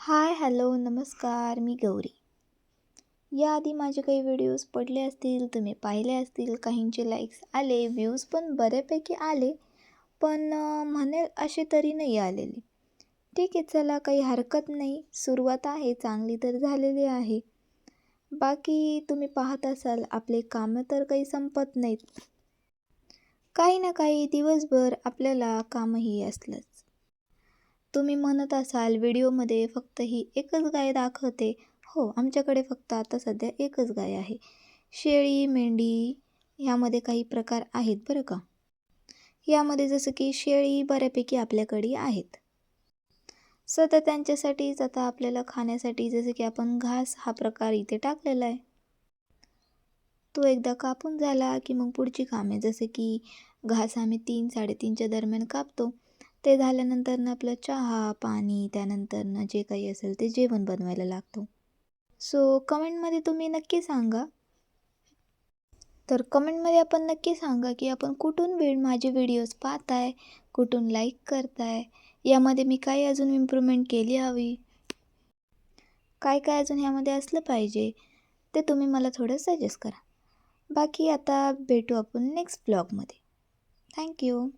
हाय, hello, नमस्कार. मी गौरी. याआधी माझे काही व्हिडिओज पडले असतील, तुम्ही पाहिले असतील. काहींचे लाईक्स आले, व्ह्यूज पण बऱ्यापैकी आले, पण म्हणेल असे तरी नाही आलेले. ठीक आहे, चला काही हरकत नाही. सुरुवात आहे, चांगली तर झालेली आहे. बाकी तुम्ही पाहत असाल, आपले कामं तर काही संपत नाहीत. काही ना काही दिवसभर आपल्याला कामही असलंच. तुम्ही म्हणत असाल व्हिडिओमध्ये फक्त ही एकच गाय दाखवते. हो, आमच्याकडे फक्त आता सध्या एकच गाय आहे. शेळी, मेंढी ह्यामध्ये काही प्रकार आहेत बरं का. यामध्ये जसं की शेळी बऱ्यापैकी आपल्याकडे आहेत. सध्या त्यांच्यासाठीच आता आपल्याला खाण्यासाठी जसं की आपण घास हा प्रकार इथे टाकलेला आहे. तो एकदा कापून झाला की मग पुढची कामे जसे की घास आम्ही 3-3:30च्या दरम्यान कापतो. ते झाल्यानंतर आपलं चहा, पाणी, त्यानंतर जे काही असेल ते जेवण बनवायला लागतो. सो कमेंटमध्ये तुम्ही नक्की सांगा. तर कमेंटमध्ये आपण नक्की सांगा की आपण कुठून माझे व्हिडिओज पाहताय, कुठून लाईक करताय, यामध्ये मी काय अजून इम्प्रूव्हमेंट केली हवी, काय काय अजून ह्यामध्ये असलं पाहिजे, ते तुम्ही मला थोडं सजेस्ट करा. बाकी आता भेटू आपण नेक्स्ट ब्लॉगमध्ये. थँक्यू.